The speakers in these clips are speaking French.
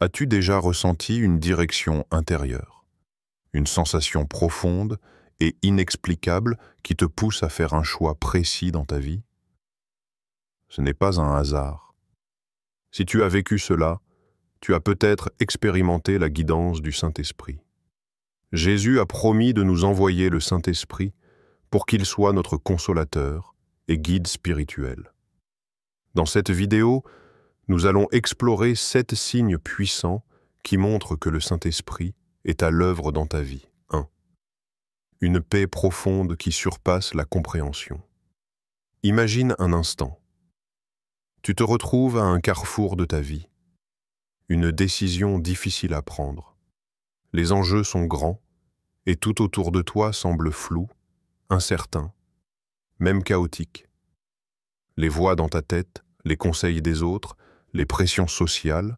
As-tu déjà ressenti une direction intérieure, une sensation profonde et inexplicable qui te pousse à faire un choix précis dans ta vie? Ce n'est pas un hasard. Si tu as vécu cela, tu as peut-être expérimenté la guidance du Saint-Esprit. Jésus a promis de nous envoyer le Saint-Esprit pour qu'il soit notre consolateur et guide spirituel. Dans cette vidéo, nous allons explorer 7 signes puissants qui montrent que le Saint-Esprit est à l'œuvre dans ta vie. 1. Une paix profonde qui surpasse la compréhension. Imagine un instant. Tu te retrouves à un carrefour de ta vie. Une décision difficile à prendre. Les enjeux sont grands et tout autour de toi semble flou, incertain, même chaotique. Les voix dans ta tête, les conseils des autres, les pressions sociales,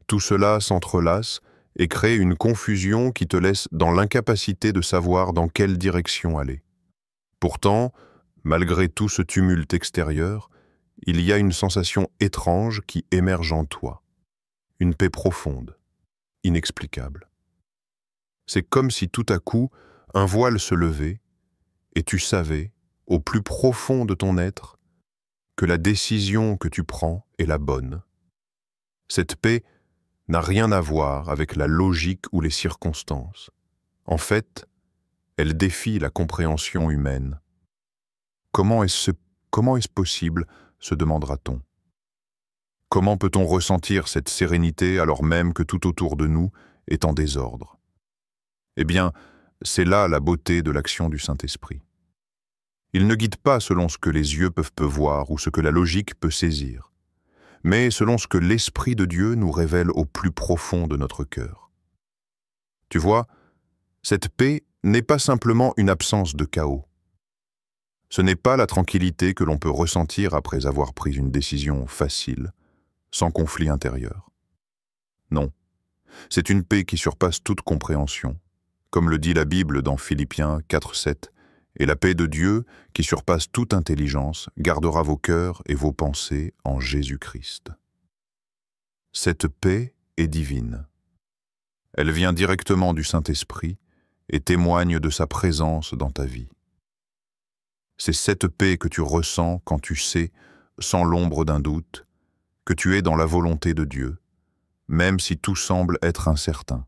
tout cela s'entrelace et crée une confusion qui te laisse dans l'incapacité de savoir dans quelle direction aller. Pourtant, malgré tout ce tumulte extérieur, il y a une sensation étrange qui émerge en toi. Une paix profonde, inexplicable. C'est comme si tout à coup, un voile se levait et tu savais, au plus profond de ton être, que la décision que tu prends est la bonne. Cette paix n'a rien à voir avec la logique ou les circonstances. En fait, elle défie la compréhension humaine. Comment est-ce possible, se demandera-t-on. Comment peut-on ressentir cette sérénité alors même que tout autour de nous est en désordre? Eh bien, c'est là la beauté de l'action du Saint-Esprit. Il ne guide pas selon ce que les yeux peuvent voir ou ce que la logique peut saisir, mais selon ce que l'Esprit de Dieu nous révèle au plus profond de notre cœur. Tu vois, cette paix n'est pas simplement une absence de chaos. Ce n'est pas la tranquillité que l'on peut ressentir après avoir pris une décision facile, sans conflit intérieur. Non, c'est une paix qui surpasse toute compréhension, comme le dit la Bible dans Philippiens 4:7, et la paix de Dieu, qui surpasse toute intelligence, gardera vos cœurs et vos pensées en Jésus-Christ. Cette paix est divine. Elle vient directement du Saint-Esprit et témoigne de sa présence dans ta vie. C'est cette paix que tu ressens quand tu sais, sans l'ombre d'un doute, que tu es dans la volonté de Dieu, même si tout semble être incertain.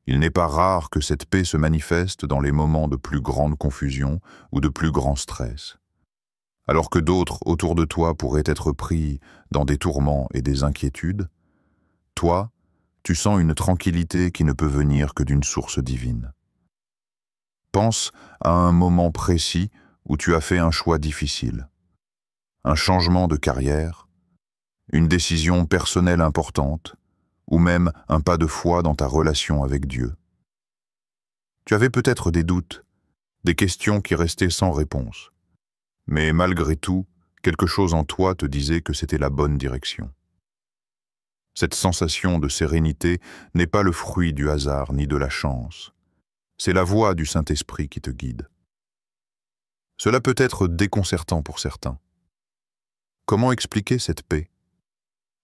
Il n'est pas rare que cette paix se manifeste dans les moments de plus grande confusion ou de plus grand stress. Alors que d'autres autour de toi pourraient être pris dans des tourments et des inquiétudes, toi, tu sens une tranquillité qui ne peut venir que d'une source divine. Pense à un moment précis où tu as fait un choix difficile, un changement de carrière, une décision personnelle importante, ou même un pas de foi dans ta relation avec Dieu. Tu avais peut-être des doutes, des questions qui restaient sans réponse, mais malgré tout, quelque chose en toi te disait que c'était la bonne direction. Cette sensation de sérénité n'est pas le fruit du hasard ni de la chance. C'est la voix du Saint-Esprit qui te guide. Cela peut être déconcertant pour certains. Comment expliquer cette paix?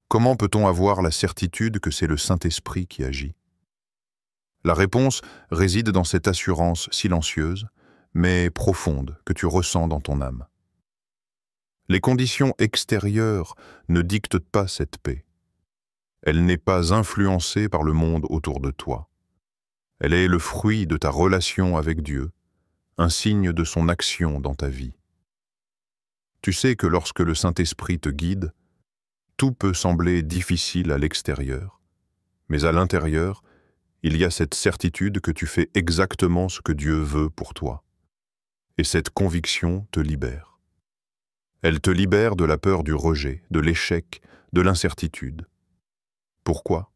Comment peut-on avoir la certitude que c'est le Saint-Esprit qui agit? La réponse réside dans cette assurance silencieuse, mais profonde, que tu ressens dans ton âme. Les conditions extérieures ne dictent pas cette paix. Elle n'est pas influencée par le monde autour de toi. Elle est le fruit de ta relation avec Dieu, un signe de son action dans ta vie. Tu sais que lorsque le Saint-Esprit te guide, tout peut sembler difficile à l'extérieur, mais à l'intérieur, il y a cette certitude que tu fais exactement ce que Dieu veut pour toi. Et cette conviction te libère. Elle te libère de la peur du rejet, de l'échec, de l'incertitude. Pourquoi?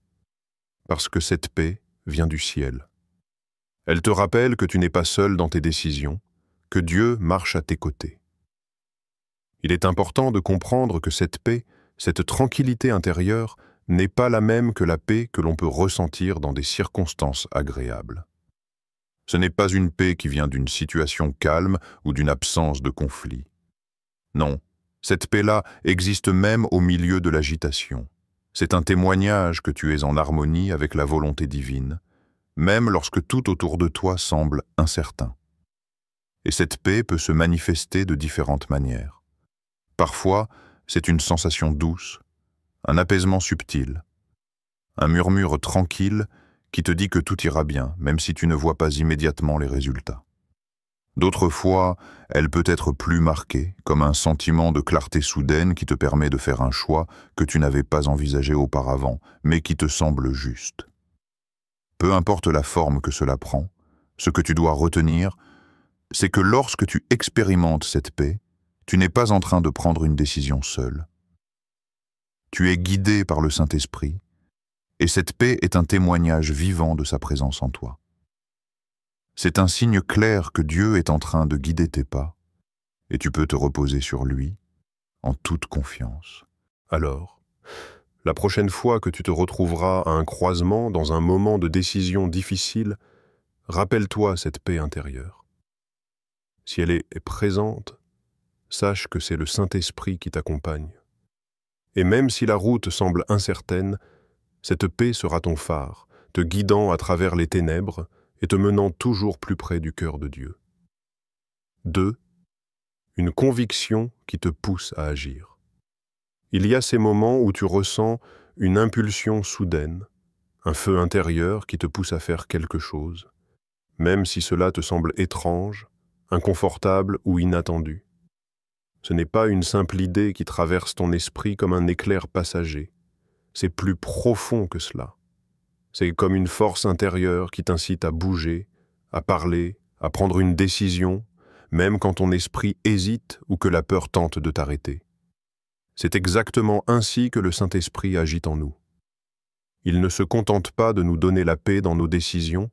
Parce que cette paix vient du ciel. Elle te rappelle que tu n'es pas seul dans tes décisions, que Dieu marche à tes côtés. Il est important de comprendre que cette paix, cette tranquillité intérieure, n'est pas la même que la paix que l'on peut ressentir dans des circonstances agréables. Ce n'est pas une paix qui vient d'une situation calme ou d'une absence de conflit. Non, cette paix-là existe même au milieu de l'agitation. C'est un témoignage que tu es en harmonie avec la volonté divine, même lorsque tout autour de toi semble incertain. Et cette paix peut se manifester de différentes manières. Parfois, c'est une sensation douce, un apaisement subtil, un murmure tranquille qui te dit que tout ira bien, même si tu ne vois pas immédiatement les résultats. D'autres fois, elle peut être plus marquée, comme un sentiment de clarté soudaine qui te permet de faire un choix que tu n'avais pas envisagé auparavant, mais qui te semble juste. Peu importe la forme que cela prend, ce que tu dois retenir, c'est que lorsque tu expérimentes cette paix, tu n'es pas en train de prendre une décision seule. Tu es guidé par le Saint-Esprit, et cette paix est un témoignage vivant de sa présence en toi. C'est un signe clair que Dieu est en train de guider tes pas, et tu peux te reposer sur lui en toute confiance. Alors, la prochaine fois que tu te retrouveras à un croisement dans un moment de décision difficile, rappelle-toi cette paix intérieure. Si elle est présente, sache que c'est le Saint-Esprit qui t'accompagne. Et même si la route semble incertaine, cette paix sera ton phare, te guidant à travers les ténèbres et te menant toujours plus près du cœur de Dieu. 2. Une conviction qui te pousse à agir. Il y a ces moments où tu ressens une impulsion soudaine, un feu intérieur qui te pousse à faire quelque chose, même si cela te semble étrange, inconfortable ou inattendu. Ce n'est pas une simple idée qui traverse ton esprit comme un éclair passager. C'est plus profond que cela. C'est comme une force intérieure qui t'incite à bouger, à parler, à prendre une décision, même quand ton esprit hésite ou que la peur tente de t'arrêter. C'est exactement ainsi que le Saint-Esprit agit en nous. Il ne se contente pas de nous donner la paix dans nos décisions,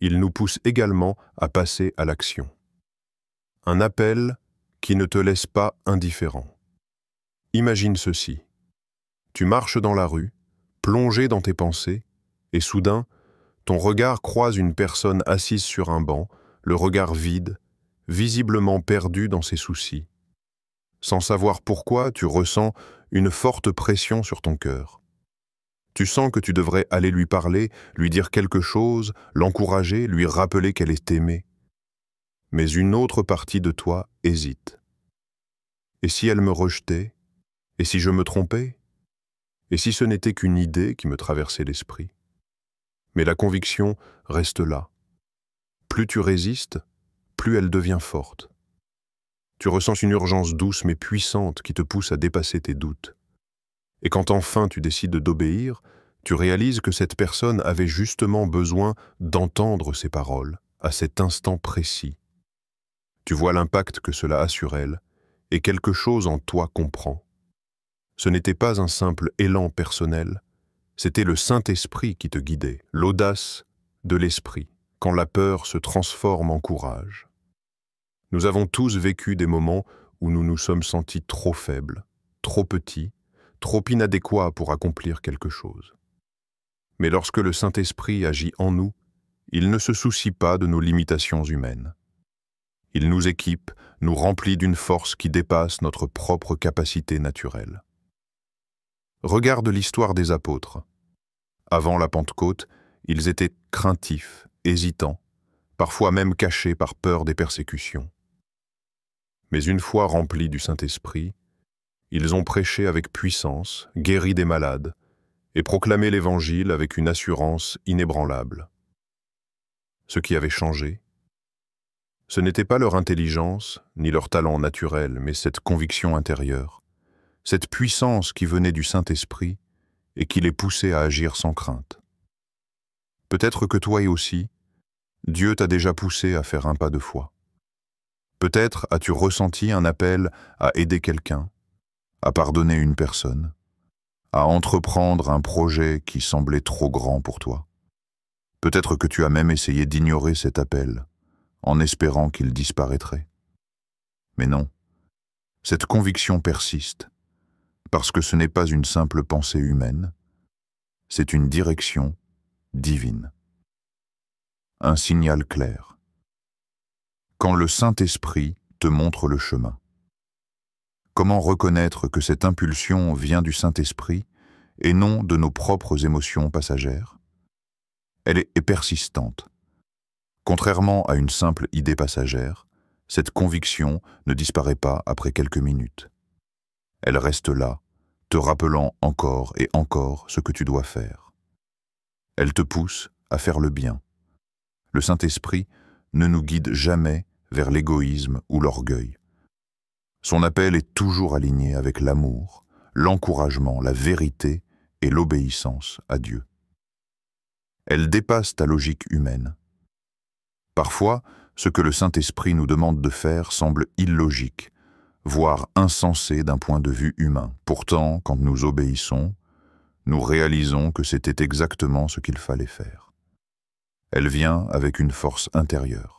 il nous pousse également à passer à l'action. Un appel qui ne te laisse pas indifférent. Imagine ceci. Tu marches dans la rue, plongé dans tes pensées, et soudain, ton regard croise une personne assise sur un banc, le regard vide, visiblement perdu dans ses soucis. Sans savoir pourquoi, tu ressens une forte pression sur ton cœur. Tu sens que tu devrais aller lui parler, lui dire quelque chose, l'encourager, lui rappeler qu'elle est aimée. Mais une autre partie de toi hésite. Et si elle me rejetait? Et si je me trompais? Et si ce n'était qu'une idée qui me traversait l'esprit? Mais la conviction reste là. Plus tu résistes, plus elle devient forte. Tu ressens une urgence douce mais puissante qui te pousse à dépasser tes doutes. Et quand enfin tu décides d'obéir, tu réalises que cette personne avait justement besoin d'entendre ces paroles, à cet instant précis. Tu vois l'impact que cela a sur elle, et quelque chose en toi comprend. Ce n'était pas un simple élan personnel, c'était le Saint-Esprit qui te guidait, l'audace de l'esprit, quand la peur se transforme en courage. Nous avons tous vécu des moments où nous nous sommes sentis trop faibles, trop petits, trop inadéquats pour accomplir quelque chose. Mais lorsque le Saint-Esprit agit en nous, il ne se soucie pas de nos limitations humaines. Il nous équipe, nous remplit d'une force qui dépasse notre propre capacité naturelle. Regarde l'histoire des apôtres. Avant la Pentecôte, ils étaient craintifs, hésitants, parfois même cachés par peur des persécutions. Mais une fois remplis du Saint-Esprit, ils ont prêché avec puissance, guéri des malades, et proclamé l'Évangile avec une assurance inébranlable. Ce qui avait changé, ce n'était pas leur intelligence, ni leur talent naturel, mais cette conviction intérieure, cette puissance qui venait du Saint-Esprit et qui les poussait à agir sans crainte. Peut-être que toi aussi, Dieu t'a déjà poussé à faire un pas de foi. Peut-être as-tu ressenti un appel à aider quelqu'un, à pardonner une personne, à entreprendre un projet qui semblait trop grand pour toi. Peut-être que tu as même essayé d'ignorer cet appel, en espérant qu'il disparaîtrait. Mais non, cette conviction persiste, parce que ce n'est pas une simple pensée humaine, c'est une direction divine. Un signal clair. Quand le Saint-Esprit te montre le chemin. Comment reconnaître que cette impulsion vient du Saint-Esprit et non de nos propres émotions passagères? Elle est persistante. Contrairement à une simple idée passagère, cette conviction ne disparaît pas après quelques minutes. Elle reste là, te rappelant encore et encore ce que tu dois faire. Elle te pousse à faire le bien. Le Saint-Esprit ne nous guide jamais vers l'égoïsme ou l'orgueil. Son appel est toujours aligné avec l'amour, l'encouragement, la vérité et l'obéissance à Dieu. Elle dépasse ta logique humaine. Parfois, ce que le Saint-Esprit nous demande de faire semble illogique, voire insensé d'un point de vue humain. Pourtant, quand nous obéissons, nous réalisons que c'était exactement ce qu'il fallait faire. Elle vient avec une force intérieure.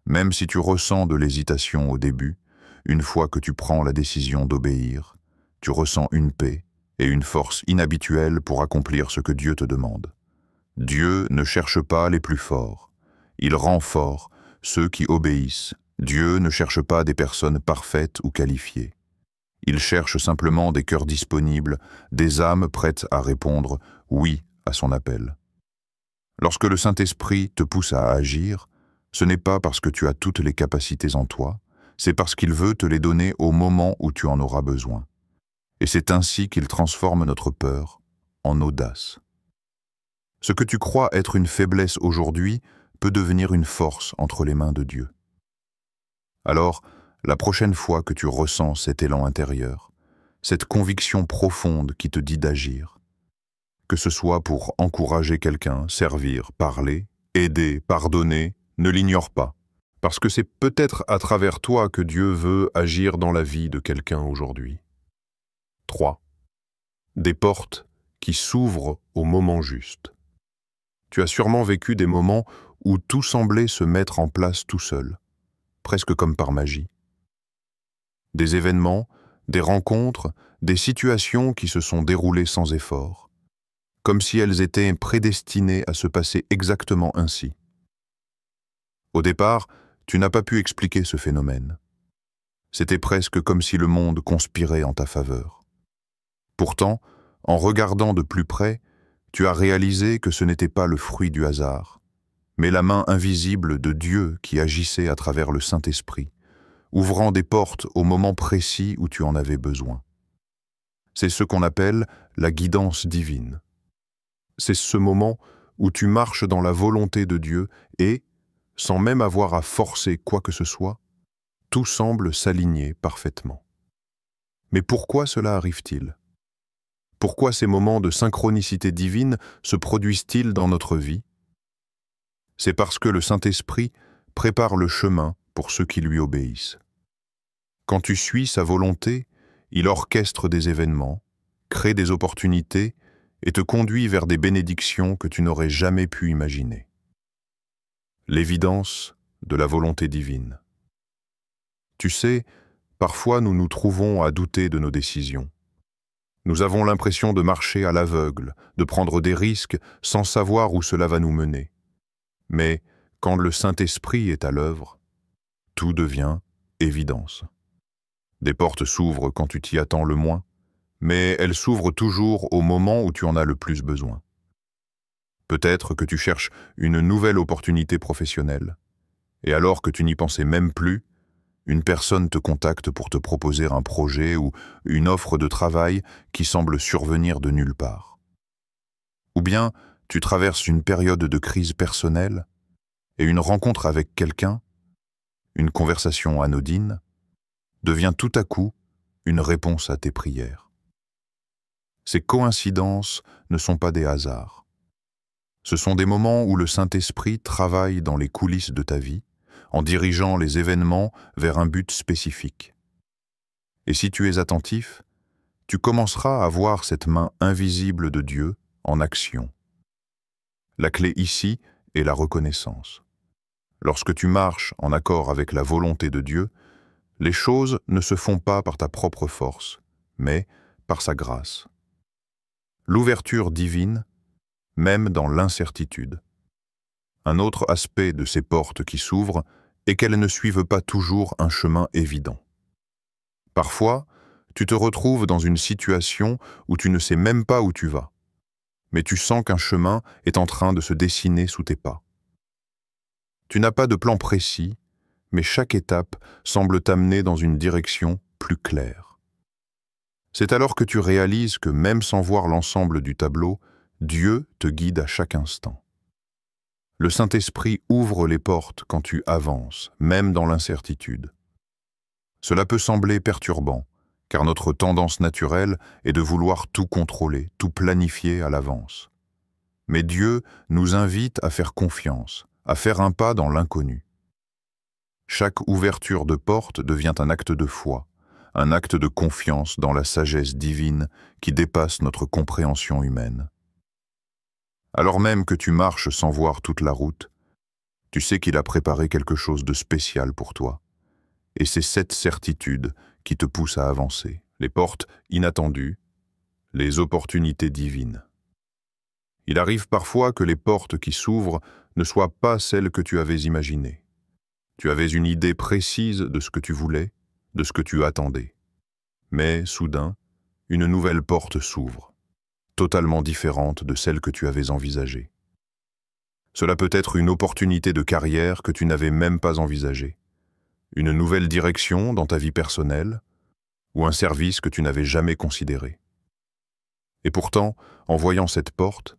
Même si tu ressens de l'hésitation au début, une fois que tu prends la décision d'obéir, tu ressens une paix et une force inhabituelle pour accomplir ce que Dieu te demande. Dieu ne cherche pas les plus forts. Il rend forts ceux qui obéissent. Dieu ne cherche pas des personnes parfaites ou qualifiées. Il cherche simplement des cœurs disponibles, des âmes prêtes à répondre « oui » à son appel. Lorsque le Saint-Esprit te pousse à agir, ce n'est pas parce que tu as toutes les capacités en toi, c'est parce qu'il veut te les donner au moment où tu en auras besoin. Et c'est ainsi qu'il transforme notre peur en audace. Ce que tu crois être une faiblesse aujourd'hui peut devenir une force entre les mains de Dieu. Alors, la prochaine fois que tu ressens cet élan intérieur, cette conviction profonde qui te dit d'agir, que ce soit pour encourager quelqu'un, servir, parler, aider, pardonner, ne l'ignore pas, parce que c'est peut-être à travers toi que Dieu veut agir dans la vie de quelqu'un aujourd'hui. 3. Des portes qui s'ouvrent au moment juste. Tu as sûrement vécu des moments où tout semblait se mettre en place tout seul, presque comme par magie. Des événements, des rencontres, des situations qui se sont déroulées sans effort, comme si elles étaient prédestinées à se passer exactement ainsi. Au départ, tu n'as pas pu expliquer ce phénomène. C'était presque comme si le monde conspirait en ta faveur. Pourtant, en regardant de plus près, tu as réalisé que ce n'était pas le fruit du hasard, mais la main invisible de Dieu qui agissait à travers le Saint-Esprit, ouvrant des portes au moment précis où tu en avais besoin. C'est ce qu'on appelle la guidance divine. C'est ce moment où tu marches dans la volonté de Dieu et, sans même avoir à forcer quoi que ce soit, tout semble s'aligner parfaitement. Mais pourquoi cela arrive-t-il? Pourquoi ces moments de synchronicité divine se produisent-ils dans notre vie? C'est parce que le Saint-Esprit prépare le chemin pour ceux qui lui obéissent. Quand tu suis sa volonté, il orchestre des événements, crée des opportunités et te conduit vers des bénédictions que tu n'aurais jamais pu imaginer. L'évidence de la volonté divine. Tu sais, parfois nous nous trouvons à douter de nos décisions. Nous avons l'impression de marcher à l'aveugle, de prendre des risques sans savoir où cela va nous mener. Mais quand le Saint-Esprit est à l'œuvre, tout devient évidence. Des portes s'ouvrent quand tu t'y attends le moins, mais elles s'ouvrent toujours au moment où tu en as le plus besoin. Peut-être que tu cherches une nouvelle opportunité professionnelle, et alors que tu n'y pensais même plus, une personne te contacte pour te proposer un projet ou une offre de travail qui semble survenir de nulle part. Ou bien, tu traverses une période de crise personnelle et une rencontre avec quelqu'un, une conversation anodine, devient tout à coup une réponse à tes prières. Ces coïncidences ne sont pas des hasards. Ce sont des moments où le Saint-Esprit travaille dans les coulisses de ta vie, en dirigeant les événements vers un but spécifique. Et si tu es attentif, tu commenceras à voir cette main invisible de Dieu en action. La clé ici est la reconnaissance. Lorsque tu marches en accord avec la volonté de Dieu, les choses ne se font pas par ta propre force, mais par sa grâce. L'ouverture divine, même dans l'incertitude. Un autre aspect de ces portes qui s'ouvrent est qu'elles ne suivent pas toujours un chemin évident. Parfois, Tu te retrouves dans une situation où tu ne sais même pas où tu vas, mais tu sens qu'un chemin est en train de se dessiner sous tes pas. Tu n'as pas de plan précis, mais chaque étape semble t'amener dans une direction plus claire. C'est alors que tu réalises que même sans voir l'ensemble du tableau, Dieu te guide à chaque instant. Le Saint-Esprit ouvre les portes quand tu avances, même dans l'incertitude. Cela peut sembler perturbant, car notre tendance naturelle est de vouloir tout contrôler, tout planifier à l'avance. Mais Dieu nous invite à faire confiance, à faire un pas dans l'inconnu. Chaque ouverture de porte devient un acte de foi, un acte de confiance dans la sagesse divine qui dépasse notre compréhension humaine. Alors même que tu marches sans voir toute la route, tu sais qu'il a préparé quelque chose de spécial pour toi. Et c'est cette certitude qui te pousse à avancer, les portes inattendues, les opportunités divines. Il arrive parfois que les portes qui s'ouvrent ne soient pas celles que tu avais imaginées. Tu avais une idée précise de ce que tu voulais, de ce que tu attendais. Mais, soudain, une nouvelle porte s'ouvre, totalement différente de celle que tu avais envisagée. Cela peut être une opportunité de carrière que tu n'avais même pas envisagée, une nouvelle direction dans ta vie personnelle, ou un service que tu n'avais jamais considéré. Et pourtant, en voyant cette porte,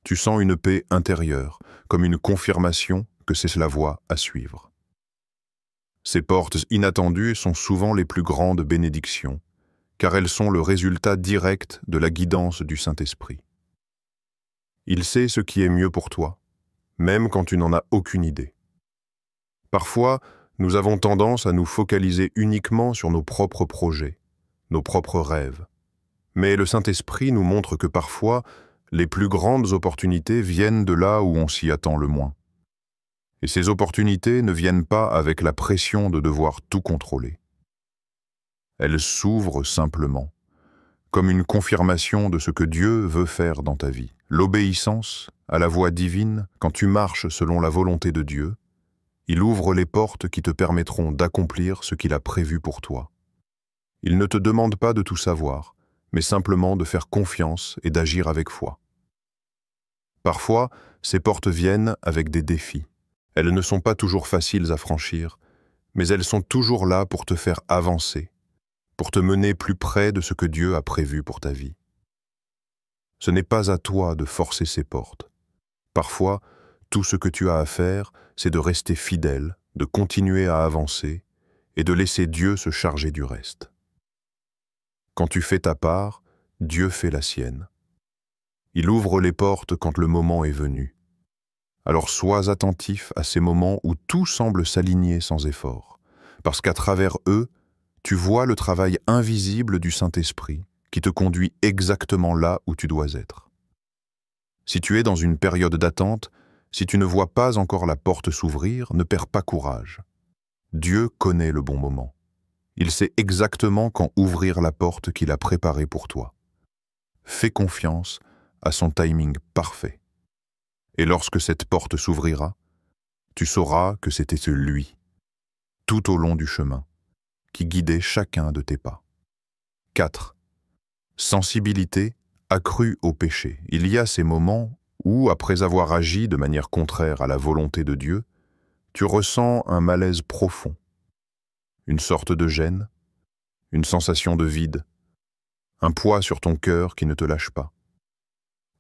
tu sens une paix intérieure, comme une confirmation que c'est la voie à suivre. Ces portes inattendues sont souvent les plus grandes bénédictions, car elles sont le résultat direct de la guidance du Saint-Esprit. Il sait ce qui est mieux pour toi, même quand tu n'en as aucune idée. Parfois, nous avons tendance à nous focaliser uniquement sur nos propres projets, nos propres rêves. Mais le Saint-Esprit nous montre que parfois, les plus grandes opportunités viennent de là où on s'y attend le moins. Et ces opportunités ne viennent pas avec la pression de devoir tout contrôler. Elles s'ouvrent simplement, comme une confirmation de ce que Dieu veut faire dans ta vie. L'obéissance à la voie divine, quand tu marches selon la volonté de Dieu, il ouvre les portes qui te permettront d'accomplir ce qu'il a prévu pour toi. Il ne te demande pas de tout savoir, mais simplement de faire confiance et d'agir avec foi. Parfois, ces portes viennent avec des défis. Elles ne sont pas toujours faciles à franchir, mais elles sont toujours là pour te faire avancer, pour te mener plus près de ce que Dieu a prévu pour ta vie. Ce n'est pas à toi de forcer ces portes. Parfois, tout ce que tu as à faire, c'est de rester fidèle, de continuer à avancer et de laisser Dieu se charger du reste. Quand tu fais ta part, Dieu fait la sienne. Il ouvre les portes quand le moment est venu. Alors sois attentif à ces moments où tout semble s'aligner sans effort, parce qu'à travers eux, tu vois le travail invisible du Saint-Esprit qui te conduit exactement là où tu dois être. Si tu es dans une période d'attente, si tu ne vois pas encore la porte s'ouvrir, ne perds pas courage. Dieu connaît le bon moment. Il sait exactement quand ouvrir la porte qu'il a préparée pour toi. Fais confiance à son timing parfait. Et lorsque cette porte s'ouvrira, tu sauras que c'était lui, tout au long du chemin, qui guidait chacun de tes pas. 4. Sensibilité accrue au péché. Il y a ces moments où, après avoir agi de manière contraire à la volonté de Dieu, tu ressens un malaise profond, une sorte de gêne, une sensation de vide, un poids sur ton cœur qui ne te lâche pas.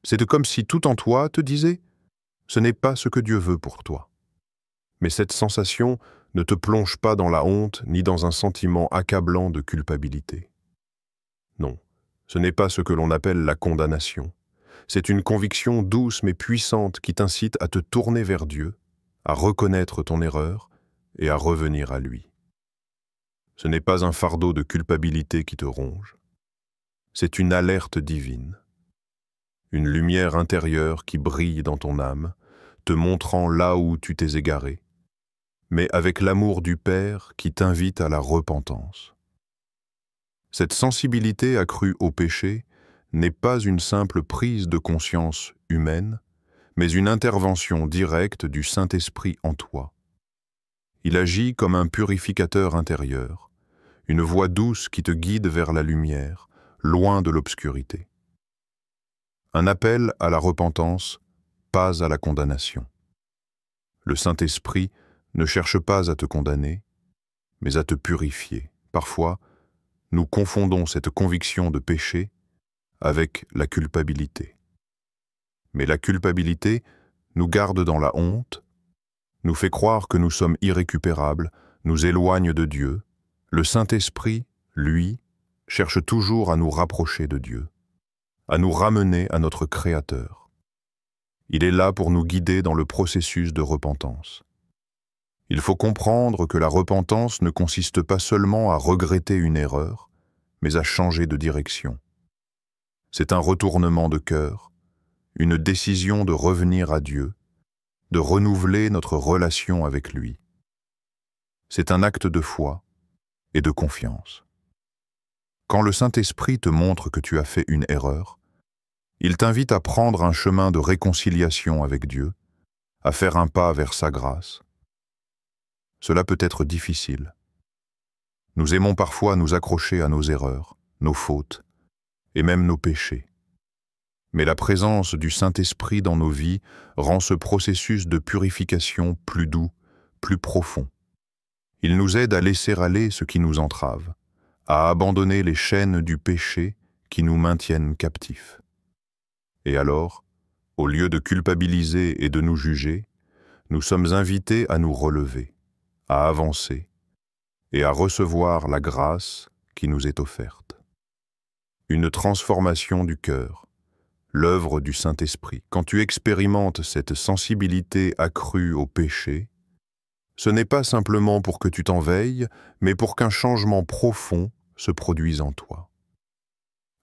C'est comme si tout en toi te disait « ce n'est pas ce que Dieu veut pour toi ». Mais cette sensation ne te plonge pas dans la honte ni dans un sentiment accablant de culpabilité. Non, ce n'est pas ce que l'on appelle la condamnation. C'est une conviction douce mais puissante qui t'incite à te tourner vers Dieu, à reconnaître ton erreur et à revenir à lui. Ce n'est pas un fardeau de culpabilité qui te ronge. C'est une alerte divine, une lumière intérieure qui brille dans ton âme, te montrant là où tu t'es égaré, mais avec l'amour du Père qui t'invite à la repentance. Cette sensibilité accrue au péché n'est pas une simple prise de conscience humaine, mais une intervention directe du Saint-Esprit en toi. Il agit comme un purificateur intérieur, une voix douce qui te guide vers la lumière, loin de l'obscurité. Un appel à la repentance, pas à la condamnation. Le Saint-Esprit ne cherche pas à te condamner, mais à te purifier. Parfois, nous confondons cette conviction de péché avec la culpabilité. Mais la culpabilité nous garde dans la honte, nous fait croire que nous sommes irrécupérables, nous éloigne de Dieu. Le Saint-Esprit, lui, cherche toujours à nous rapprocher de Dieu, à nous ramener à notre Créateur. Il est là pour nous guider dans le processus de repentance. Il faut comprendre que la repentance ne consiste pas seulement à regretter une erreur, mais à changer de direction. C'est un retournement de cœur, une décision de revenir à Dieu, de renouveler notre relation avec lui. C'est un acte de foi et de confiance. Quand le Saint-Esprit te montre que tu as fait une erreur, il t'invite à prendre un chemin de réconciliation avec Dieu, à faire un pas vers sa grâce. Cela peut être difficile. Nous aimons parfois nous accrocher à nos erreurs, nos fautes, et même nos péchés. Mais la présence du Saint-Esprit dans nos vies rend ce processus de purification plus doux, plus profond. Il nous aide à laisser aller ce qui nous entrave, à abandonner les chaînes du péché qui nous maintiennent captifs. Et alors, au lieu de culpabiliser et de nous juger, nous sommes invités à nous relever, à avancer et à recevoir la grâce qui nous est offerte. Une transformation du cœur, l'œuvre du Saint-Esprit. Quand tu expérimentes cette sensibilité accrue au péché, ce n'est pas simplement pour que tu t'en veilles, mais pour qu'un changement profond se produise en toi.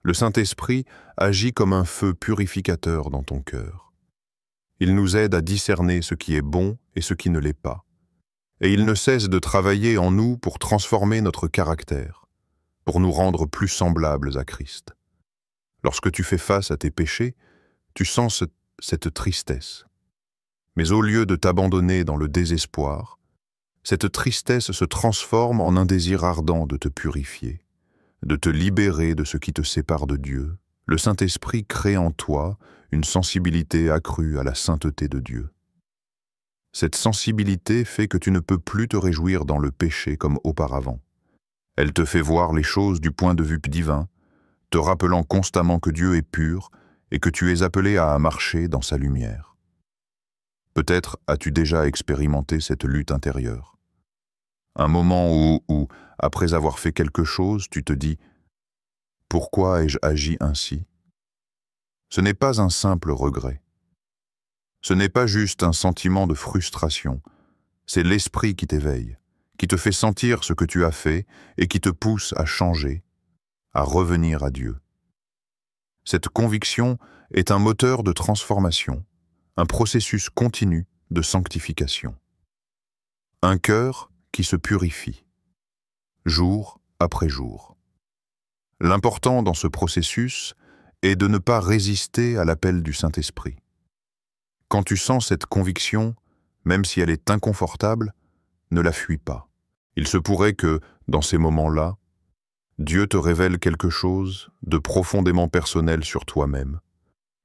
Le Saint-Esprit agit comme un feu purificateur dans ton cœur. Il nous aide à discerner ce qui est bon et ce qui ne l'est pas. Et il ne cesse de travailler en nous pour transformer notre caractère, pour nous rendre plus semblables à Christ. Lorsque tu fais face à tes péchés, tu sens cette tristesse. Mais au lieu de t'abandonner dans le désespoir, cette tristesse se transforme en un désir ardent de te purifier, de te libérer de ce qui te sépare de Dieu. Le Saint-Esprit crée en toi une sensibilité accrue à la sainteté de Dieu. Cette sensibilité fait que tu ne peux plus te réjouir dans le péché comme auparavant. Elle te fait voir les choses du point de vue divin, te rappelant constamment que Dieu est pur et que tu es appelé à marcher dans sa lumière. Peut-être as-tu déjà expérimenté cette lutte intérieure. Un moment où, après avoir fait quelque chose, tu te dis « Pourquoi ai-je agi ainsi ?» Ce n'est pas un simple regret. Ce n'est pas juste un sentiment de frustration, c'est l'esprit qui t'éveille, qui te fait sentir ce que tu as fait et qui te pousse à changer, à revenir à Dieu. Cette conviction est un moteur de transformation, un processus continu de sanctification. Un cœur qui se purifie, jour après jour. L'important dans ce processus est de ne pas résister à l'appel du Saint-Esprit. Quand tu sens cette conviction, même si elle est inconfortable, ne la fuis pas. Il se pourrait que, dans ces moments-là, Dieu te révèle quelque chose de profondément personnel sur toi-même,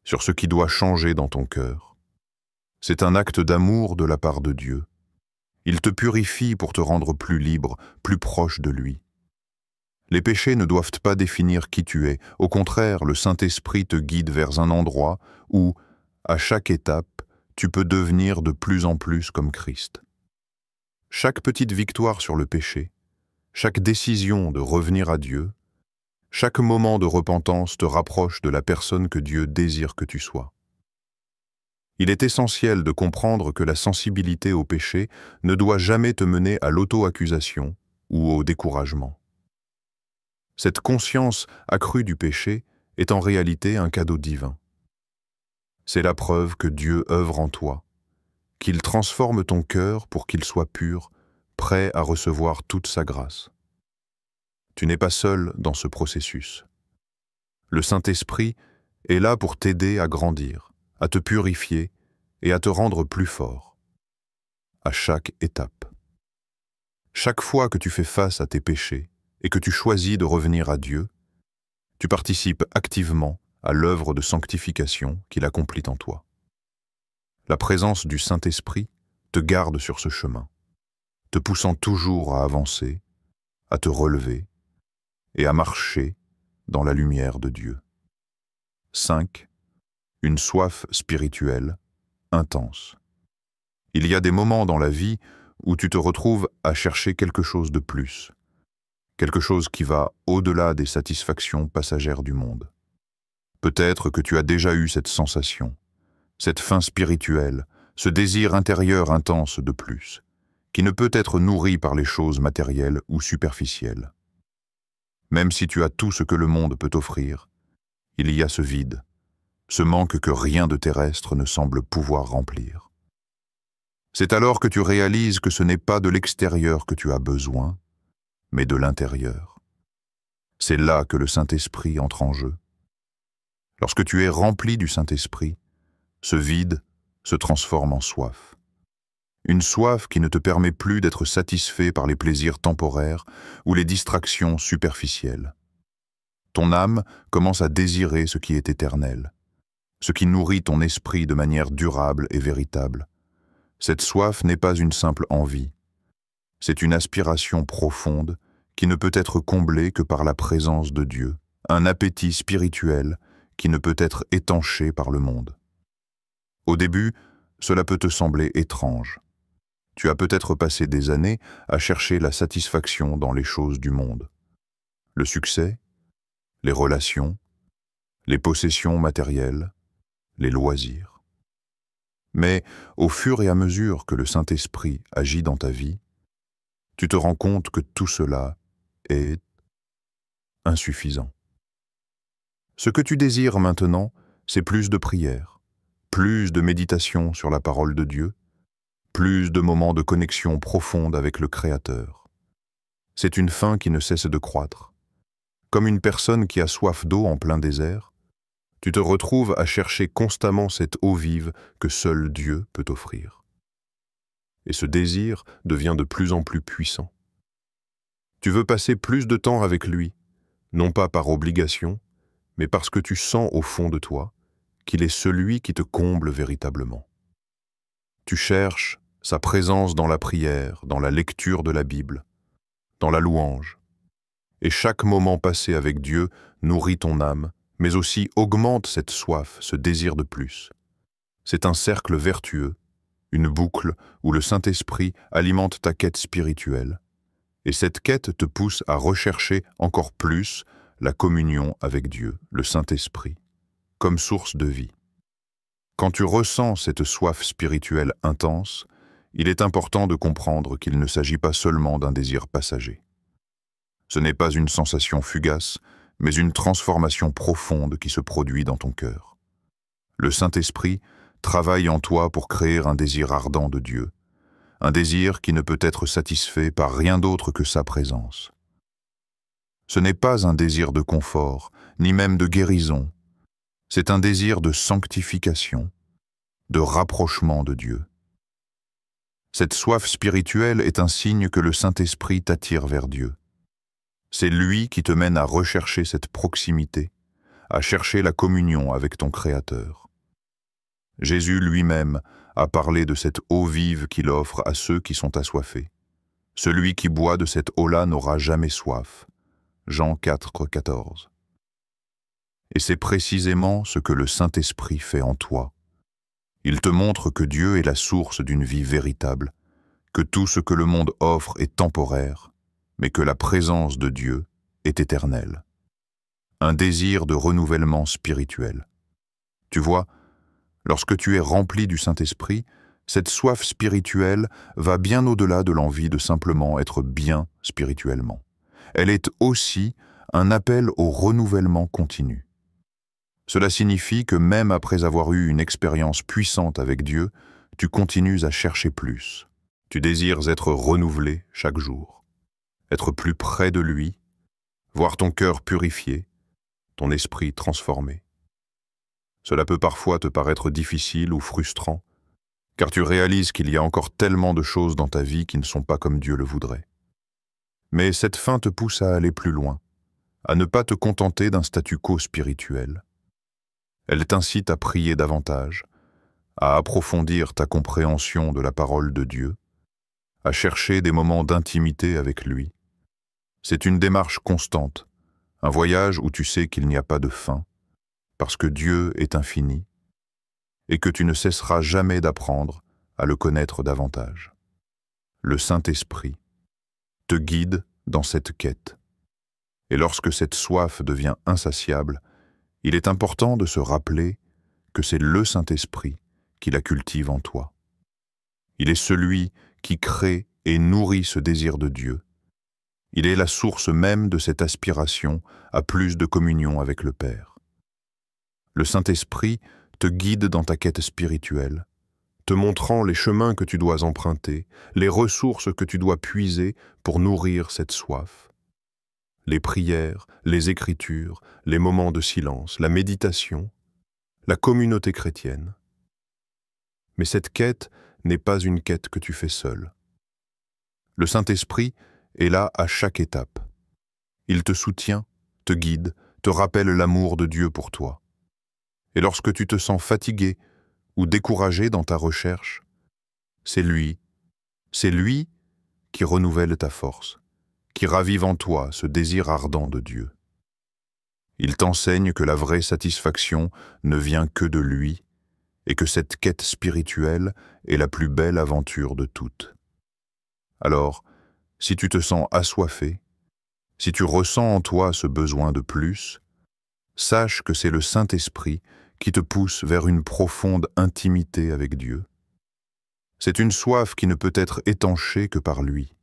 sur ce qui doit changer dans ton cœur. C'est un acte d'amour de la part de Dieu. Il te purifie pour te rendre plus libre, plus proche de lui. Les péchés ne doivent pas définir qui tu es. Au contraire, le Saint-Esprit te guide vers un endroit où, à chaque étape, tu peux devenir de plus en plus comme Christ. Chaque petite victoire sur le péché, chaque décision de revenir à Dieu, chaque moment de repentance te rapproche de la personne que Dieu désire que tu sois. Il est essentiel de comprendre que la sensibilité au péché ne doit jamais te mener à l'auto-accusation ou au découragement. Cette conscience accrue du péché est en réalité un cadeau divin. C'est la preuve que Dieu œuvre en toi, qu'il transforme ton cœur pour qu'il soit pur, prêt à recevoir toute sa grâce. Tu n'es pas seul dans ce processus. Le Saint-Esprit est là pour t'aider à grandir, à te purifier et à te rendre plus fort, à chaque étape. Chaque fois que tu fais face à tes péchés, et que tu choisis de revenir à Dieu, tu participes activement à l'œuvre de sanctification qu'il accomplit en toi. La présence du Saint-Esprit te garde sur ce chemin, te poussant toujours à avancer, à te relever et à marcher dans la lumière de Dieu. 5. Une soif spirituelle intense. Il y a des moments dans la vie où tu te retrouves à chercher quelque chose de plus, quelque chose qui va au-delà des satisfactions passagères du monde. Peut-être que tu as déjà eu cette sensation, cette faim spirituelle, ce désir intérieur intense de plus, qui ne peut être nourri par les choses matérielles ou superficielles. Même si tu as tout ce que le monde peut offrir, il y a ce vide, ce manque que rien de terrestre ne semble pouvoir remplir. C'est alors que tu réalises que ce n'est pas de l'extérieur que tu as besoin, mais de l'intérieur. C'est là que le Saint-Esprit entre en jeu. Lorsque tu es rempli du Saint-Esprit, ce vide se transforme en soif. Une soif qui ne te permet plus d'être satisfait par les plaisirs temporaires ou les distractions superficielles. Ton âme commence à désirer ce qui est éternel, ce qui nourrit ton esprit de manière durable et véritable. Cette soif n'est pas une simple envie. C'est une aspiration profonde qui ne peut être comblée que par la présence de Dieu, un appétit spirituel qui ne peut être étanché par le monde. Au début, cela peut te sembler étrange. Tu as peut-être passé des années à chercher la satisfaction dans les choses du monde. Le succès, les relations, les possessions matérielles, les loisirs. Mais au fur et à mesure que le Saint-Esprit agit dans ta vie, tu te rends compte que tout cela est insuffisant. Ce que tu désires maintenant, c'est plus de prière, plus de méditation sur la parole de Dieu, plus de moments de connexion profonde avec le Créateur. C'est une faim qui ne cesse de croître. Comme une personne qui a soif d'eau en plein désert, tu te retrouves à chercher constamment cette eau vive que seul Dieu peut offrir. Et ce désir devient de plus en plus puissant. Tu veux passer plus de temps avec lui, non pas par obligation, mais parce que tu sens au fond de toi qu'il est celui qui te comble véritablement. Tu cherches sa présence dans la prière, dans la lecture de la Bible, dans la louange. Et chaque moment passé avec Dieu nourrit ton âme, mais aussi augmente cette soif, ce désir de plus. C'est un cercle vertueux, une boucle où le Saint-Esprit alimente ta quête spirituelle. Et cette quête te pousse à rechercher encore plus la communion avec Dieu, le Saint-Esprit, comme source de vie. Quand tu ressens cette soif spirituelle intense, il est important de comprendre qu'il ne s'agit pas seulement d'un désir passager. Ce n'est pas une sensation fugace, mais une transformation profonde qui se produit dans ton cœur. Le Saint-Esprit travaille en toi pour créer un désir ardent de Dieu, un désir qui ne peut être satisfait par rien d'autre que sa présence. Ce n'est pas un désir de confort, ni même de guérison. C'est un désir de sanctification, de rapprochement de Dieu. Cette soif spirituelle est un signe que le Saint-Esprit t'attire vers Dieu. C'est lui qui te mène à rechercher cette proximité, à chercher la communion avec ton Créateur. Jésus lui-même a parlé de cette eau vive qu'il offre à ceux qui sont assoiffés. Celui qui boit de cette eau-là n'aura jamais soif. Jean 4, 14. Et c'est précisément ce que le Saint-Esprit fait en toi. Il te montre que Dieu est la source d'une vie véritable, que tout ce que le monde offre est temporaire, mais que la présence de Dieu est éternelle. Un désir de renouvellement spirituel. Tu vois, lorsque tu es rempli du Saint-Esprit, cette soif spirituelle va bien au-delà de l'envie de simplement être bien spirituellement. Elle est aussi un appel au renouvellement continu. Cela signifie que même après avoir eu une expérience puissante avec Dieu, tu continues à chercher plus. Tu désires être renouvelé chaque jour, être plus près de lui, voir ton cœur purifié, ton esprit transformé. Cela peut parfois te paraître difficile ou frustrant, car tu réalises qu'il y a encore tellement de choses dans ta vie qui ne sont pas comme Dieu le voudrait. Mais cette fin te pousse à aller plus loin, à ne pas te contenter d'un statu quo spirituel. Elle t'incite à prier davantage, à approfondir ta compréhension de la parole de Dieu, à chercher des moments d'intimité avec lui. C'est une démarche constante, un voyage où tu sais qu'il n'y a pas de fin, parce que Dieu est infini, et que tu ne cesseras jamais d'apprendre à le connaître davantage. Le Saint-Esprit te guide dans cette quête. Et lorsque cette soif devient insatiable, il est important de se rappeler que c'est le Saint-Esprit qui la cultive en toi. Il est celui qui crée et nourrit ce désir de Dieu. Il est la source même de cette aspiration à plus de communion avec le Père. Le Saint-Esprit te guide dans ta quête spirituelle, te montrant les chemins que tu dois emprunter, les ressources que tu dois puiser pour nourrir cette soif. Les prières, les écritures, les moments de silence, la méditation, la communauté chrétienne. Mais cette quête n'est pas une quête que tu fais seul. Le Saint-Esprit est là à chaque étape. Il te soutient, te guide, te rappelle l'amour de Dieu pour toi. Et lorsque tu te sens fatigué ou découragé dans ta recherche, c'est lui qui renouvelle ta force, qui ravive en toi ce désir ardent de Dieu. Il t'enseigne que la vraie satisfaction ne vient que de lui et que cette quête spirituelle est la plus belle aventure de toutes. Alors, si tu te sens assoiffé, si tu ressens en toi ce besoin de plus, sache que c'est le Saint-Esprit qui te pousse vers une profonde intimité avec Dieu. C'est une soif qui ne peut être étanchée que par lui.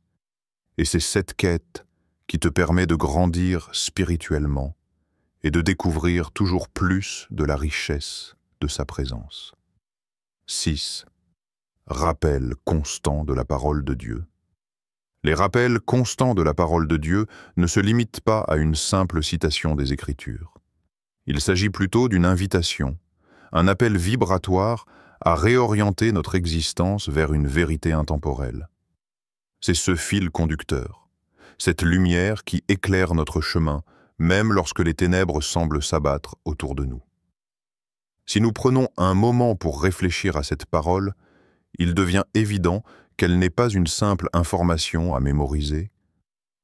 Et c'est cette quête qui te permet de grandir spirituellement et de découvrir toujours plus de la richesse de sa présence. 6. Rappel constant de la parole de Dieu. Les rappels constants de la parole de Dieu ne se limitent pas à une simple citation des Écritures. Il s'agit plutôt d'une invitation, un appel vibratoire à réorienter notre existence vers une vérité intemporelle. C'est ce fil conducteur, cette lumière qui éclaire notre chemin, même lorsque les ténèbres semblent s'abattre autour de nous. Si nous prenons un moment pour réfléchir à cette parole, il devient évident qu'elle n'est pas une simple information à mémoriser,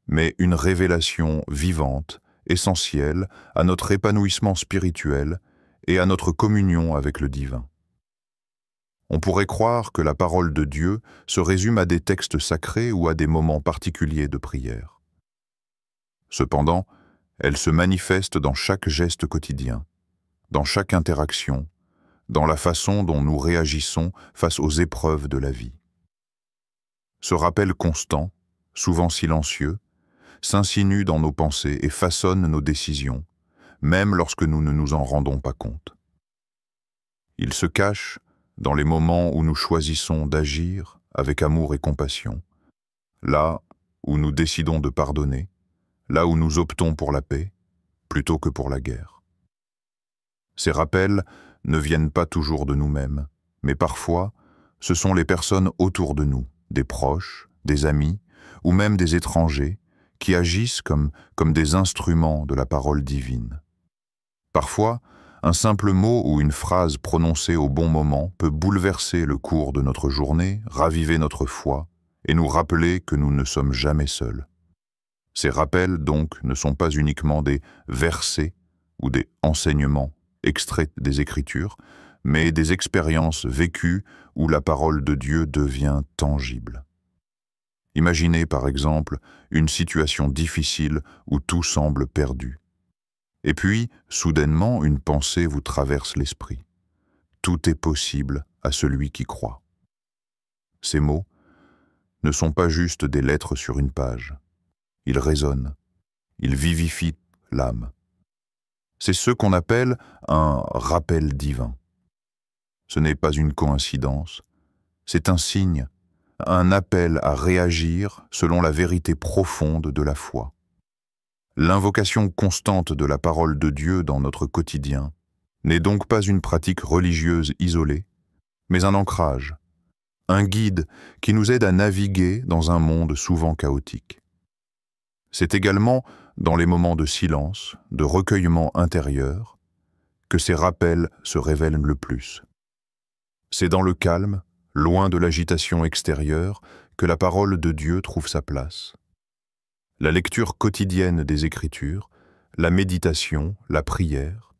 mais une révélation vivante, essentielle à notre épanouissement spirituel et à notre communion avec le divin. On pourrait croire que la parole de Dieu se résume à des textes sacrés ou à des moments particuliers de prière. Cependant, elle se manifeste dans chaque geste quotidien, dans chaque interaction, dans la façon dont nous réagissons face aux épreuves de la vie. Ce rappel constant, souvent silencieux, s'insinue dans nos pensées et façonne nos décisions, même lorsque nous ne nous en rendons pas compte. Il se cache dans les moments où nous choisissons d'agir avec amour et compassion, là où nous décidons de pardonner, là où nous optons pour la paix, plutôt que pour la guerre. Ces rappels ne viennent pas toujours de nous-mêmes, mais parfois, ce sont les personnes autour de nous, des proches, des amis, ou même des étrangers, qui agissent comme des instruments de la parole divine. Parfois, un simple mot ou une phrase prononcée au bon moment peut bouleverser le cours de notre journée, raviver notre foi et nous rappeler que nous ne sommes jamais seuls. Ces rappels, donc, ne sont pas uniquement des versets ou des enseignements extraits des Écritures, mais des expériences vécues où la parole de Dieu devient tangible. Imaginez par exemple une situation difficile où tout semble perdu. Et puis, soudainement, une pensée vous traverse l'esprit. Tout est possible à celui qui croit. Ces mots ne sont pas juste des lettres sur une page. Ils résonnent, ils vivifient l'âme. C'est ce qu'on appelle un rappel divin. Ce n'est pas une coïncidence, c'est un signe, un appel à réagir selon la vérité profonde de la foi. L'invocation constante de la parole de Dieu dans notre quotidien n'est donc pas une pratique religieuse isolée, mais un ancrage, – un guide qui nous aide à naviguer dans un monde souvent chaotique. C'est également dans les moments de silence, de recueillement intérieur, que ces rappels se révèlent le plus. C'est dans le calme, loin de l'agitation extérieure, que la parole de Dieu trouve sa place. La lecture quotidienne des Écritures, la méditation, la prière,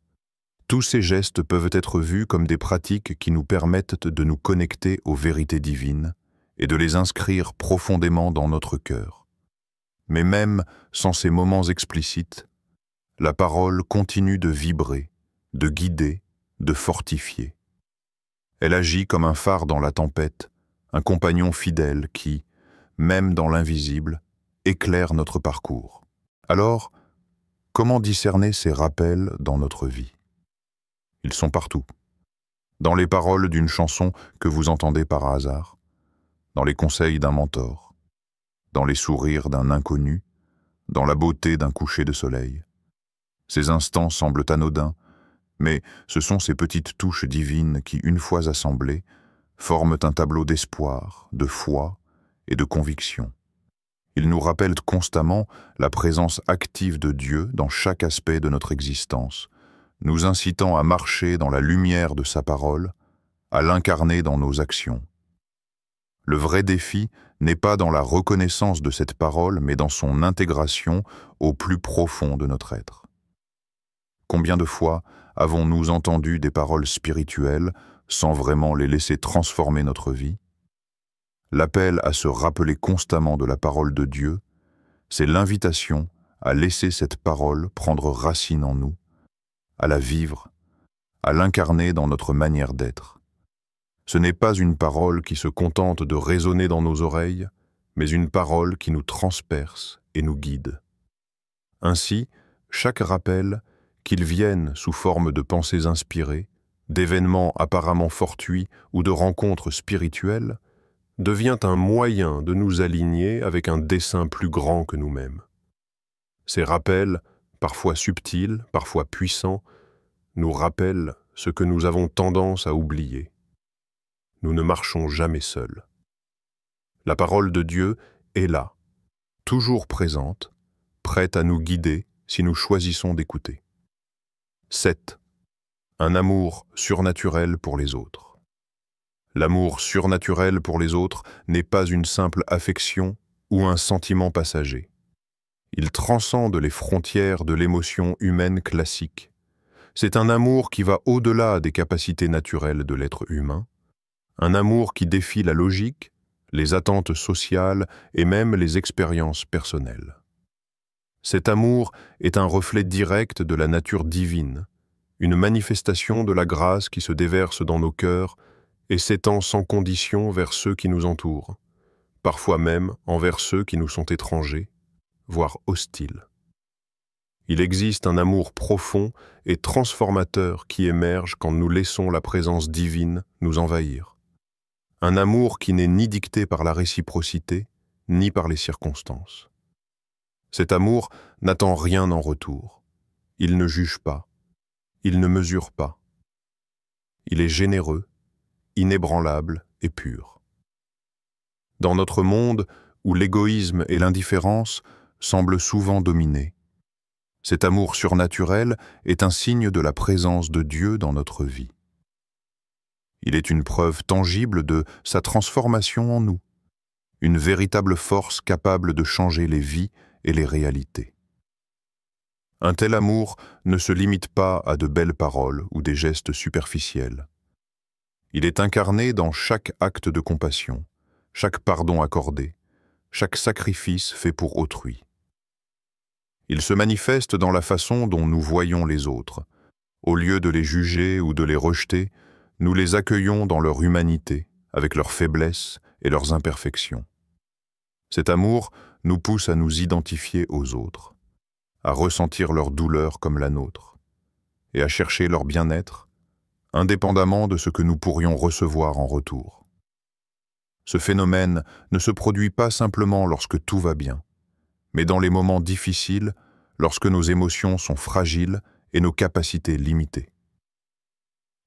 tous ces gestes peuvent être vus comme des pratiques qui nous permettent de nous connecter aux vérités divines et de les inscrire profondément dans notre cœur. Mais même sans ces moments explicites, la parole continue de vibrer, de guider, de fortifier. Elle agit comme un phare dans la tempête, un compagnon fidèle qui, même dans l'invisible, éclaire notre parcours. Alors, comment discerner ces rappels dans notre vie? Ils sont partout. Dans les paroles d'une chanson que vous entendez par hasard, dans les conseils d'un mentor, dans les sourires d'un inconnu, dans la beauté d'un coucher de soleil. Ces instants semblent anodins, mais ce sont ces petites touches divines qui, une fois assemblées, forment un tableau d'espoir, de foi et de conviction. Ils nous rappellent constamment la présence active de Dieu dans chaque aspect de notre existence, nous incitant à marcher dans la lumière de sa parole, à l'incarner dans nos actions. Le vrai défi n'est pas dans la reconnaissance de cette parole, mais dans son intégration au plus profond de notre être. Combien de fois avons-nous entendu des paroles spirituelles sans vraiment les laisser transformer notre vie? L'appel à se rappeler constamment de la parole de Dieu, c'est l'invitation à laisser cette parole prendre racine en nous, à la vivre, à l'incarner dans notre manière d'être. Ce n'est pas une parole qui se contente de résonner dans nos oreilles, mais une parole qui nous transperce et nous guide. Ainsi, chaque rappel, qu'il vienne sous forme de pensées inspirées, d'événements apparemment fortuits ou de rencontres spirituelles, devient un moyen de nous aligner avec un dessein plus grand que nous-mêmes. Ces rappels, parfois subtils, parfois puissants, nous rappellent ce que nous avons tendance à oublier. Nous ne marchons jamais seuls. La parole de Dieu est là, toujours présente, prête à nous guider si nous choisissons d'écouter. 7. Un amour surnaturel pour les autres. L'amour surnaturel pour les autres n'est pas une simple affection ou un sentiment passager. Il transcende les frontières de l'émotion humaine classique. C'est un amour qui va au-delà des capacités naturelles de l'être humain, un amour qui défie la logique, les attentes sociales et même les expériences personnelles. Cet amour est un reflet direct de la nature divine, une manifestation de la grâce qui se déverse dans nos cœurs et s'étend sans condition vers ceux qui nous entourent, parfois même envers ceux qui nous sont étrangers, voire hostiles. Il existe un amour profond et transformateur qui émerge quand nous laissons la présence divine nous envahir. Un amour qui n'est ni dicté par la réciprocité, ni par les circonstances. Cet amour n'attend rien en retour. Il ne juge pas. Il ne mesure pas. Il est généreux, inébranlable et pur. Dans notre monde où l'égoïsme et l'indifférence semblent souvent dominer, cet amour surnaturel est un signe de la présence de Dieu dans notre vie. Il est une preuve tangible de sa transformation en nous, une véritable force capable de changer les vies et les réalités. Un tel amour ne se limite pas à de belles paroles ou des gestes superficiels. Il est incarné dans chaque acte de compassion, chaque pardon accordé, chaque sacrifice fait pour autrui. Il se manifeste dans la façon dont nous voyons les autres. Au lieu de les juger ou de les rejeter, nous les accueillons dans leur humanité, avec leurs faiblesses et leurs imperfections. Cet amour nous pousse à nous identifier aux autres, à ressentir leur douleur comme la nôtre, et à chercher leur bien-être, indépendamment de ce que nous pourrions recevoir en retour. Ce phénomène ne se produit pas simplement lorsque tout va bien, mais dans les moments difficiles, lorsque nos émotions sont fragiles et nos capacités limitées.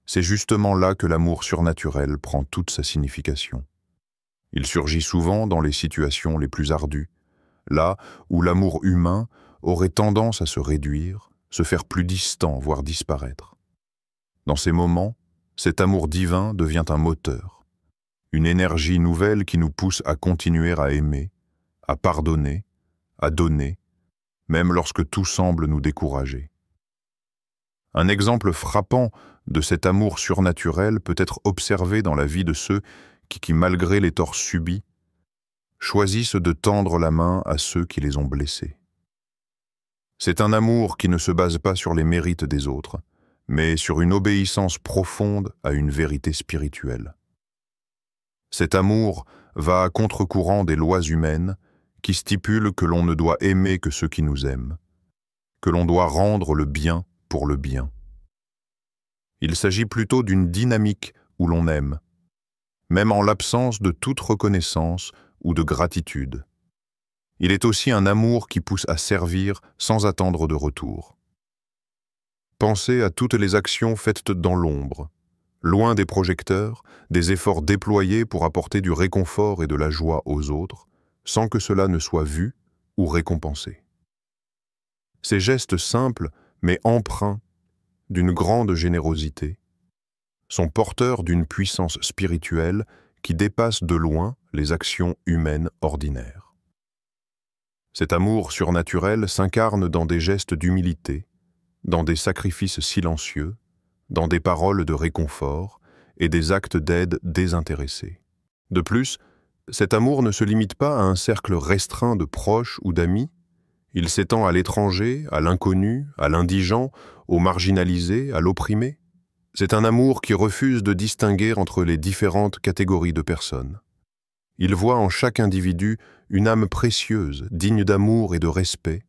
C'est justement là que l'amour surnaturel prend toute sa signification. Il surgit souvent dans les situations les plus ardues, là où l'amour humain aurait tendance à se réduire, se faire plus distant, voire disparaître. Dans ces moments, cet amour divin devient un moteur, une énergie nouvelle qui nous pousse à continuer à aimer, à pardonner, à donner, même lorsque tout semble nous décourager. Un exemple frappant de cet amour surnaturel peut être observé dans la vie de ceux qui malgré les torts subis, choisissent de tendre la main à ceux qui les ont blessés. C'est un amour qui ne se base pas sur les mérites des autres, mais sur une obéissance profonde à une vérité spirituelle. Cet amour va à contre-courant des lois humaines qui stipulent que l'on ne doit aimer que ceux qui nous aiment, que l'on doit rendre le bien pour le bien. Il s'agit plutôt d'une dynamique où l'on aime, même en l'absence de toute reconnaissance ou de gratitude. Il est aussi un amour qui pousse à servir sans attendre de retour. Pensez à toutes les actions faites dans l'ombre, loin des projecteurs, des efforts déployés pour apporter du réconfort et de la joie aux autres, sans que cela ne soit vu ou récompensé. Ces gestes simples, mais empreints d'une grande générosité, sont porteurs d'une puissance spirituelle qui dépasse de loin les actions humaines ordinaires. Cet amour surnaturel s'incarne dans des gestes d'humilité, dans des sacrifices silencieux, dans des paroles de réconfort et des actes d'aide désintéressés. De plus, cet amour ne se limite pas à un cercle restreint de proches ou d'amis, il s'étend à l'étranger, à l'inconnu, à l'indigent, au marginalisé, à l'opprimé. C'est un amour qui refuse de distinguer entre les différentes catégories de personnes. Il voit en chaque individu une âme précieuse, digne d'amour et de respect,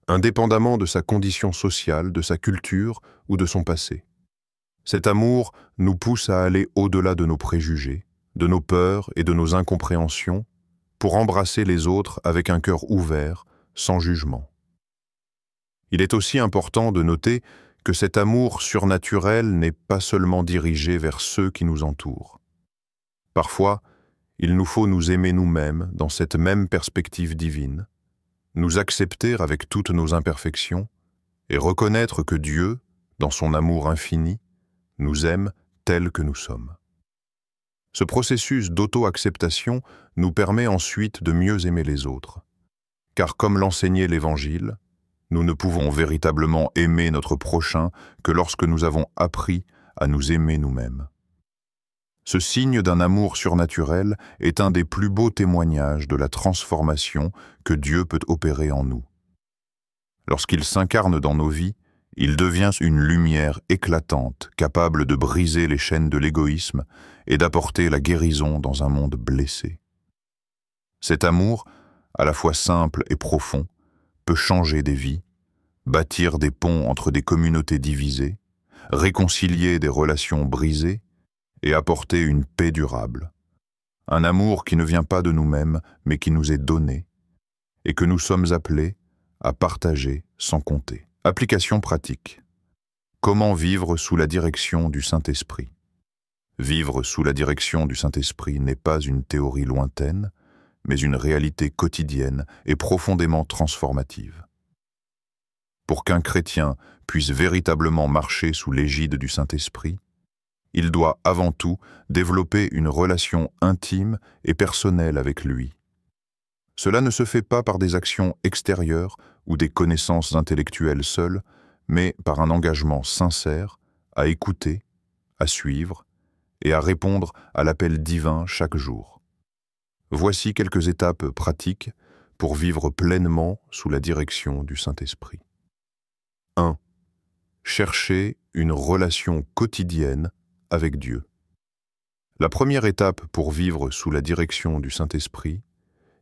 indépendamment de sa condition sociale, de sa culture ou de son passé. Cet amour nous pousse à aller au-delà de nos préjugés, de nos peurs et de nos incompréhensions, pour embrasser les autres avec un cœur ouvert, sans jugement. Il est aussi important de noter que cet amour surnaturel n'est pas seulement dirigé vers ceux qui nous entourent. Parfois, il nous faut nous aimer nous-mêmes dans cette même perspective divine, nous accepter avec toutes nos imperfections et reconnaître que Dieu, dans son amour infini, nous aime tels que nous sommes. Ce processus d'auto-acceptation nous permet ensuite de mieux aimer les autres, car comme l'enseignait l'Évangile, nous ne pouvons véritablement aimer notre prochain que lorsque nous avons appris à nous aimer nous-mêmes. Ce signe d'un amour surnaturel est un des plus beaux témoignages de la transformation que Dieu peut opérer en nous. Lorsqu'il s'incarne dans nos vies, il devient une lumière éclatante, capable de briser les chaînes de l'égoïsme et d'apporter la guérison dans un monde blessé. Cet amour, à la fois simple et profond, peut changer des vies, bâtir des ponts entre des communautés divisées, réconcilier des relations brisées et apporter une paix durable. Un amour qui ne vient pas de nous-mêmes, mais qui nous est donné et que nous sommes appelés à partager sans compter. Application pratique. Comment vivre sous la direction du Saint-Esprit? Vivre sous la direction du Saint-Esprit n'est pas une théorie lointaine, mais une réalité quotidienne et profondément transformative. Pour qu'un chrétien puisse véritablement marcher sous l'égide du Saint-Esprit, il doit avant tout développer une relation intime et personnelle avec lui. Cela ne se fait pas par des actions extérieures ou des connaissances intellectuelles seules, mais par un engagement sincère à écouter, à suivre et à répondre à l'appel divin chaque jour. Voici quelques étapes pratiques pour vivre pleinement sous la direction du Saint-Esprit. 1. Chercher une relation quotidienne avec Dieu. La première étape pour vivre sous la direction du Saint-Esprit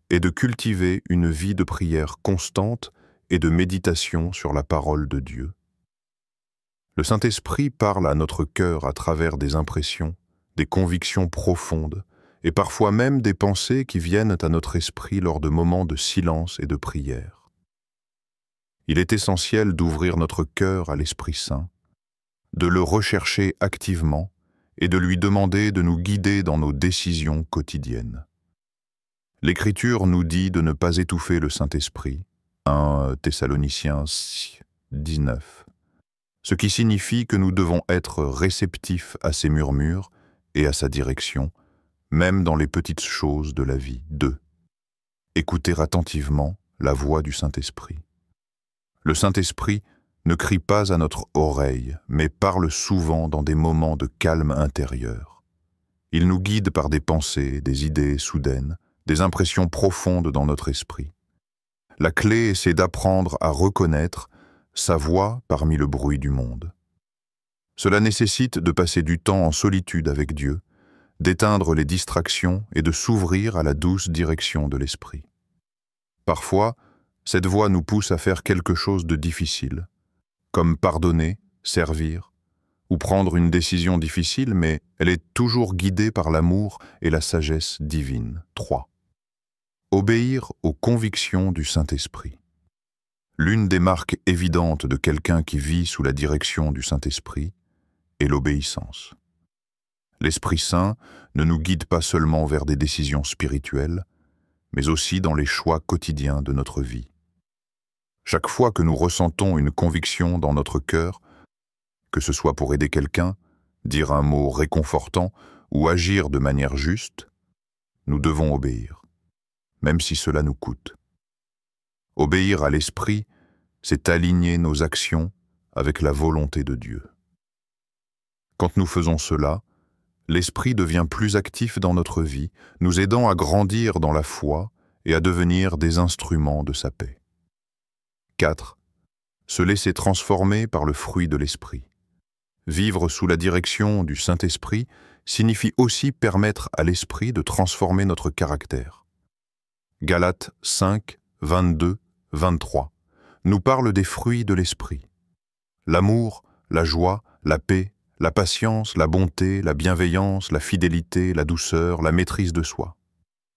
est de cultiver une vie de prière constante et de méditation sur la parole de Dieu. Le Saint-Esprit parle à notre cœur à travers des impressions, des convictions profondes, et parfois même des pensées qui viennent à notre esprit lors de moments de silence et de prière. Il est essentiel d'ouvrir notre cœur à l'Esprit Saint, de le rechercher activement et de lui demander de nous guider dans nos décisions quotidiennes. L'Écriture nous dit de ne pas étouffer le Saint-Esprit, 1 Thessaloniciens 19, ce qui signifie que nous devons être réceptifs à ses murmures et à sa direction, même dans les petites choses de la vie. 2. Écouter attentivement la voix du Saint-Esprit. Le Saint-Esprit ne crie pas à notre oreille, mais parle souvent dans des moments de calme intérieur. Il nous guide par des pensées, des idées soudaines, des impressions profondes dans notre esprit. La clé, c'est d'apprendre à reconnaître sa voix parmi le bruit du monde. Cela nécessite de passer du temps en solitude avec Dieu, d'éteindre les distractions et de s'ouvrir à la douce direction de l'esprit. Parfois, cette voix nous pousse à faire quelque chose de difficile, comme pardonner, servir, ou prendre une décision difficile, mais elle est toujours guidée par l'amour et la sagesse divine. 3. Obéir aux convictions du Saint-Esprit. L'une des marques évidentes de quelqu'un qui vit sous la direction du Saint-Esprit est l'obéissance. L'Esprit Saint ne nous guide pas seulement vers des décisions spirituelles, mais aussi dans les choix quotidiens de notre vie. Chaque fois que nous ressentons une conviction dans notre cœur, que ce soit pour aider quelqu'un, dire un mot réconfortant ou agir de manière juste, nous devons obéir, même si cela nous coûte. Obéir à l'Esprit, c'est aligner nos actions avec la volonté de Dieu. Quand nous faisons cela, l'Esprit devient plus actif dans notre vie, nous aidant à grandir dans la foi et à devenir des instruments de sa paix. 4. Se laisser transformer par le fruit de l'Esprit. Vivre sous la direction du Saint-Esprit signifie aussi permettre à l'Esprit de transformer notre caractère. Galates 5, 22, 23 nous parle des fruits de l'Esprit. L'amour, la joie, la paix, la patience, la bonté, la bienveillance, la fidélité, la douceur, la maîtrise de soi.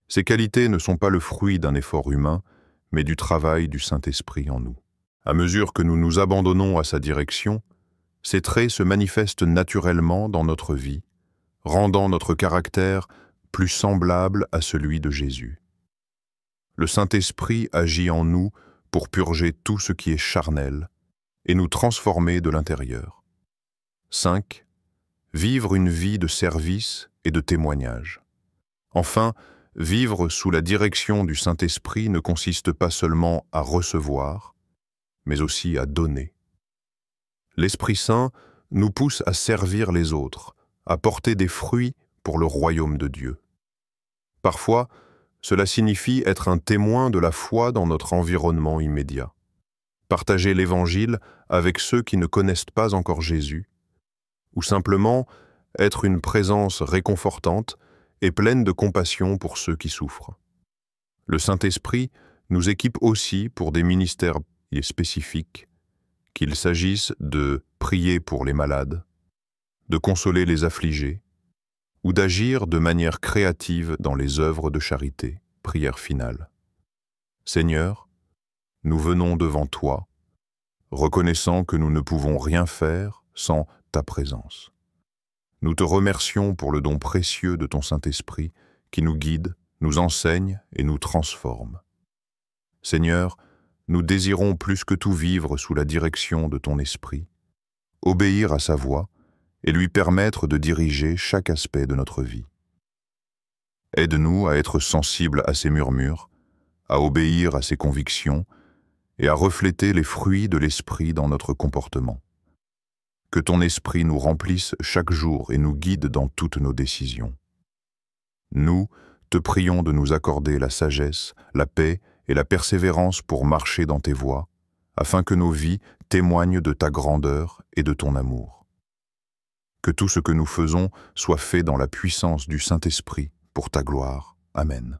Ces qualités ne sont pas le fruit d'un effort humain, mais du travail du Saint-Esprit en nous. À mesure que nous nous abandonnons à sa direction, ces traits se manifestent naturellement dans notre vie, rendant notre caractère plus semblable à celui de Jésus. Le Saint-Esprit agit en nous pour purger tout ce qui est charnel et nous transformer de l'intérieur. 5. Vivre une vie de service et de témoignage. Enfin, vivre sous la direction du Saint-Esprit ne consiste pas seulement à recevoir, mais aussi à donner. L'Esprit Saint nous pousse à servir les autres, à porter des fruits pour le royaume de Dieu. Parfois, cela signifie être un témoin de la foi dans notre environnement immédiat. Partager l'Évangile avec ceux qui ne connaissent pas encore Jésus, ou simplement être une présence réconfortante et pleine de compassion pour ceux qui souffrent. Le Saint-Esprit nous équipe aussi pour des ministères spécifiques, qu'il s'agisse de prier pour les malades, de consoler les affligés, ou d'agir de manière créative dans les œuvres de charité. Prière finale. Seigneur, nous venons devant toi, reconnaissant que nous ne pouvons rien faire sans ta présence. Nous te remercions pour le don précieux de ton Saint-Esprit qui nous guide, nous enseigne et nous transforme. Seigneur, nous désirons plus que tout vivre sous la direction de ton Esprit, obéir à sa voix et lui permettre de diriger chaque aspect de notre vie. Aide-nous à être sensibles à ses murmures, à obéir à ses convictions et à refléter les fruits de l'Esprit dans notre comportement. Que ton Esprit nous remplisse chaque jour et nous guide dans toutes nos décisions. Nous te prions de nous accorder la sagesse, la paix et la persévérance pour marcher dans tes voies, afin que nos vies témoignent de ta grandeur et de ton amour. Que tout ce que nous faisons soit fait dans la puissance du Saint-Esprit, pour ta gloire. Amen.